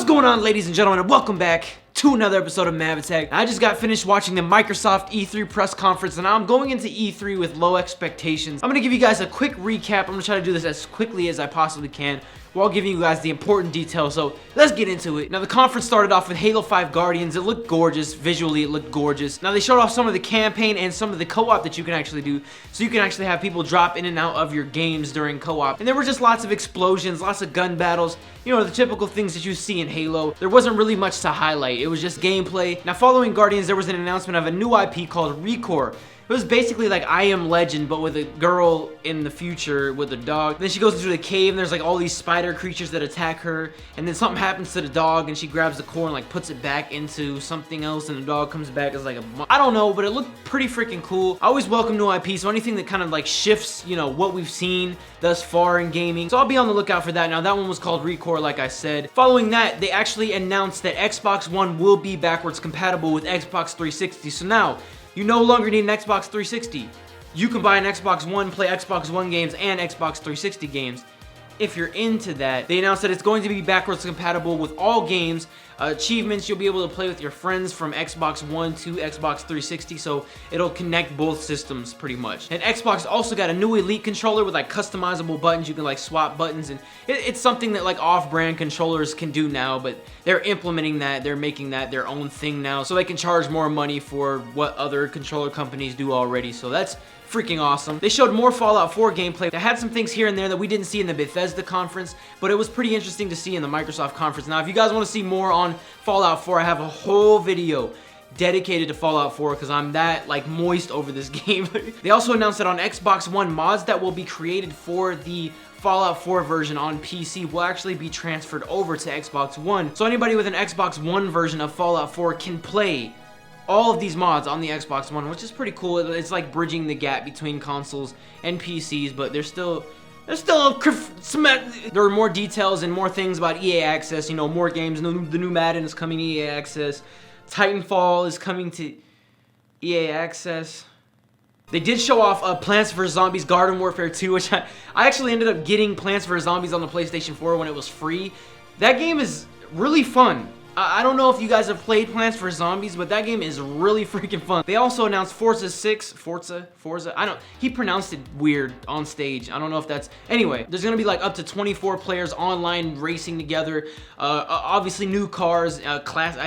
going on, ladies and gentlemen, and welcome back to another episode of MavAttack. I just got finished watching the Microsoft E3 press conference, and now I'm going into E3 with low expectations. I'm going to give you guys a quick recap. I'm going to try to do this as quickly as I possibly can while giving you guys the important details, so let's get into it. Now, the conference started off with Halo 5 Guardians. It looked gorgeous. Visually, it looked gorgeous. Now, they showed off some of the campaign and some of the co-op that you can actually do, so you can actually have people drop in and out of your games during co-op. And there were just lots of explosions, lots of gun battles, you know, the typical things that you see in Halo. There wasn't really much to highlight. It was just gameplay. Now, following Guardians, there was an announcement of a new IP called Recore. It was basically like I Am Legend, but with a girl in the future with a dog. Then she goes into the cave, and there's like all these spider creatures that attack her. And then something happens to the dog, and she grabs the core and like puts it back into something else, and the dog comes back as like I don't know, but it looked pretty freaking cool. I always welcome new IP, so anything that kind of like shifts, you know, what we've seen thus far in gaming. So I'll be on the lookout for that. Now, that one was called Recore, like I said. Following that, they actually announced that Xbox One will be backwards compatible with Xbox 360. So now, you no longer need an Xbox 360. You can buy an Xbox One, play Xbox One games and Xbox 360 games. If you're into that, they announced that it's going to be backwards compatible with all games. Achievements you'll be able to play with your friends from Xbox One to Xbox 360, so it'll connect both systems pretty much. And Xbox also got a new Elite controller with like customizable buttons. You can like swap buttons, and it's something that like off-brand controllers can do now, but they're implementing that. They're making that their own thing now, so they can charge more money for what other controller companies do already. So that's freaking awesome. They showed more Fallout 4 gameplay. They had some things here and there that we didn't see in the Bethesda conference, but it was pretty interesting to see in the Microsoft conference. Now, if you guys want to see more on Fallout 4, I have a whole video dedicated to Fallout 4 because I'm that like moist over this game. They also announced that on Xbox One, mods that will be created for the Fallout 4 version on PC will actually be transferred over to Xbox One. So anybody with an Xbox One version of Fallout 4 can play all of these mods on the Xbox One, which is pretty cool. It's like bridging the gap between consoles and PCs, but there's still there are more details and more things about EA Access. You know, more games. The new Madden is coming to EA Access. Titanfall is coming to EA Access. They did show off Plants vs. Zombies Garden Warfare 2, which I actually ended up getting Plants vs. Zombies on the PlayStation 4 when it was free. That game is really fun. I don't know if you guys have played Plants vs. Zombies, but that game is really freaking fun. They also announced Forza, he pronounced it weird on stage. I don't know if that's, anyway, there's gonna be like up to 24 players online racing together. Obviously new cars, I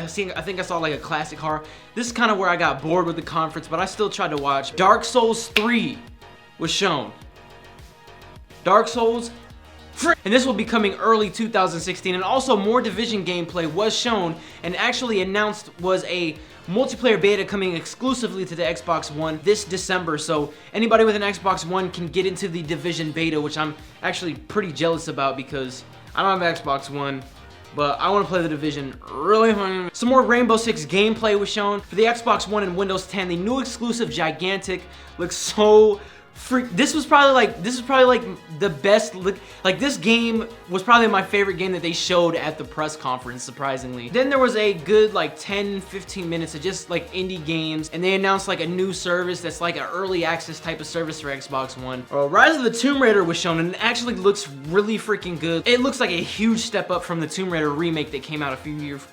think I saw like a classic car. This is kind of where I got bored with the conference, but I still tried to watch. Dark Souls 3 was shown. Dark Souls, and this will be coming early 2016, and also more Division gameplay was shown and actually announced was a multiplayer beta coming exclusively to the Xbox One this December. So anybody with an Xbox One can get into the Division beta, which I'm actually pretty jealous about because I don't have an Xbox One, but I want to play the Division really fun. Some more Rainbow Six gameplay was shown for the Xbox One and Windows 10. The new exclusive Gigantic looks so this was probably like the best look. Like, this game was probably my favorite game that they showed at the press conference, surprisingly. Then there was a good like 10-15 minutes of just like indie games, and they announced like a new service that's like an early access type of service for Xbox One. Rise of the Tomb Raider was shown, and it actually looks really freaking good. It looks like a huge step up from the Tomb Raider remake that came out a few years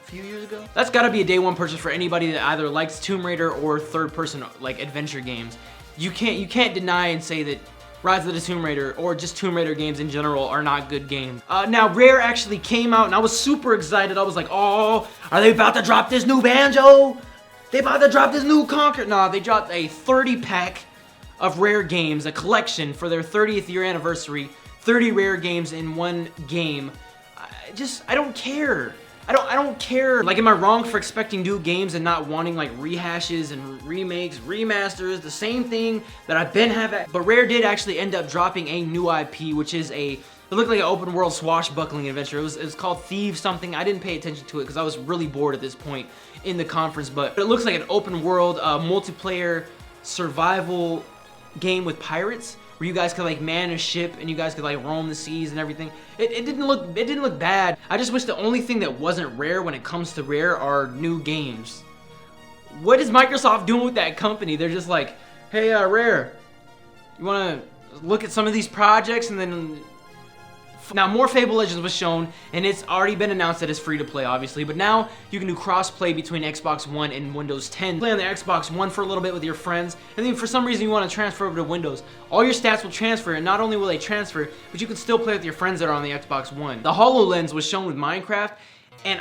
ago. That's gotta be a day one purchase for anybody that either likes Tomb Raider or third-person like adventure games. You can't deny and say that Rise of the Tomb Raider or just Tomb Raider games in general are not good games. Now, Rare actually came out, and I was super excited. I was like, oh, are they about to drop this new Banjo? They about to drop this new Conquer? Nah, they dropped a 30-pack of Rare games, a collection for their 30th year anniversary. 30 Rare games in one game. I don't care. I don't care. Like, am I wrong for expecting new games and not wanting like rehashes and remakes, remasters, the same thing that I've been having? But Rare did actually end up dropping a new IP, which is it looked like an open world swashbuckling adventure. It was called Thieves something. I didn't pay attention to it because I was really bored at this point in the conference, but it looks like an open world multiplayer survival game with pirates, where you guys could like man a ship and you guys could like roam the seas and everything. It didn't look bad. I just wish the only thing that wasn't Rare when it comes to Rare are new games. What is Microsoft doing with that company? They're just like, hey, Rare, you wanna look at some of these projects and then Now, more Fable Legends was shown, and it's already been announced that it's free to play, obviously, but now you can do cross-play between Xbox One and Windows 10. Play on the Xbox One for a little bit with your friends, and then for some reason you want to transfer over to Windows. All your stats will transfer, and not only will they transfer, but you can still play with your friends that are on the Xbox One. The HoloLens was shown with Minecraft, and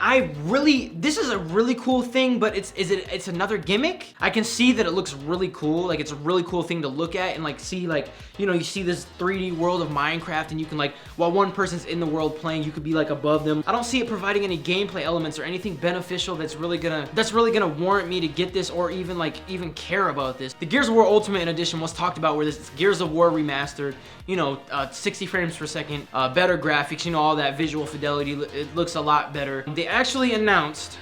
this is a really cool thing, but it's another gimmick. I can see that it looks really cool. Like, it's a really cool thing to look at and like see, like, you know, you see this 3D world of Minecraft, and you can, like, while one person's in the world playing, you could be like above them. I don't see it providing any gameplay elements or anything beneficial that's really gonna warrant me to get this or even care about this. The Gears of War Ultimate Edition was talked about, where this is Gears of War remastered, you know, 60 frames per second, better graphics, you know, all that visual fidelity. It looks a lot better. They actually announced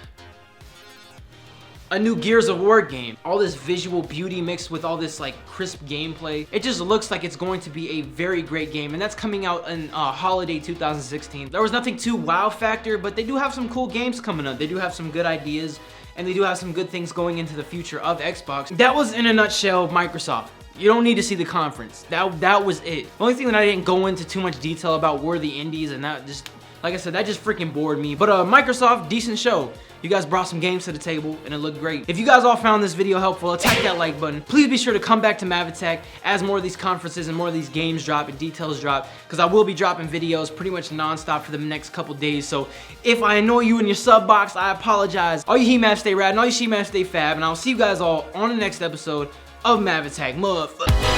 a new Gears of War game. All this visual beauty mixed with all this like crisp gameplay. It just looks like it's going to be a very great game, and that's coming out in holiday 2016. There was nothing too wow factor, but they do have some cool games coming up. They do have some good ideas, and they do have some good things going into the future of Xbox. That was in a nutshell Microsoft. You don't need to see the conference. That was it. The only thing that I didn't go into too much detail about were the indies, and that just, like I said, that just freaking bored me. But Microsoft, decent show. You guys brought some games to the table, and it looked great. If you guys all found this video helpful, attack that like button. Please be sure to come back to MavAttack as more of these conferences and more of these games drop and details drop, because I will be dropping videos pretty much non-stop for the next couple days. So if I annoy you in your sub box, I apologize. All you He-Mavs stay rad, and all you She-Mavs stay fab, and I'll see you guys all on the next episode of MavAttack. Motherfucker.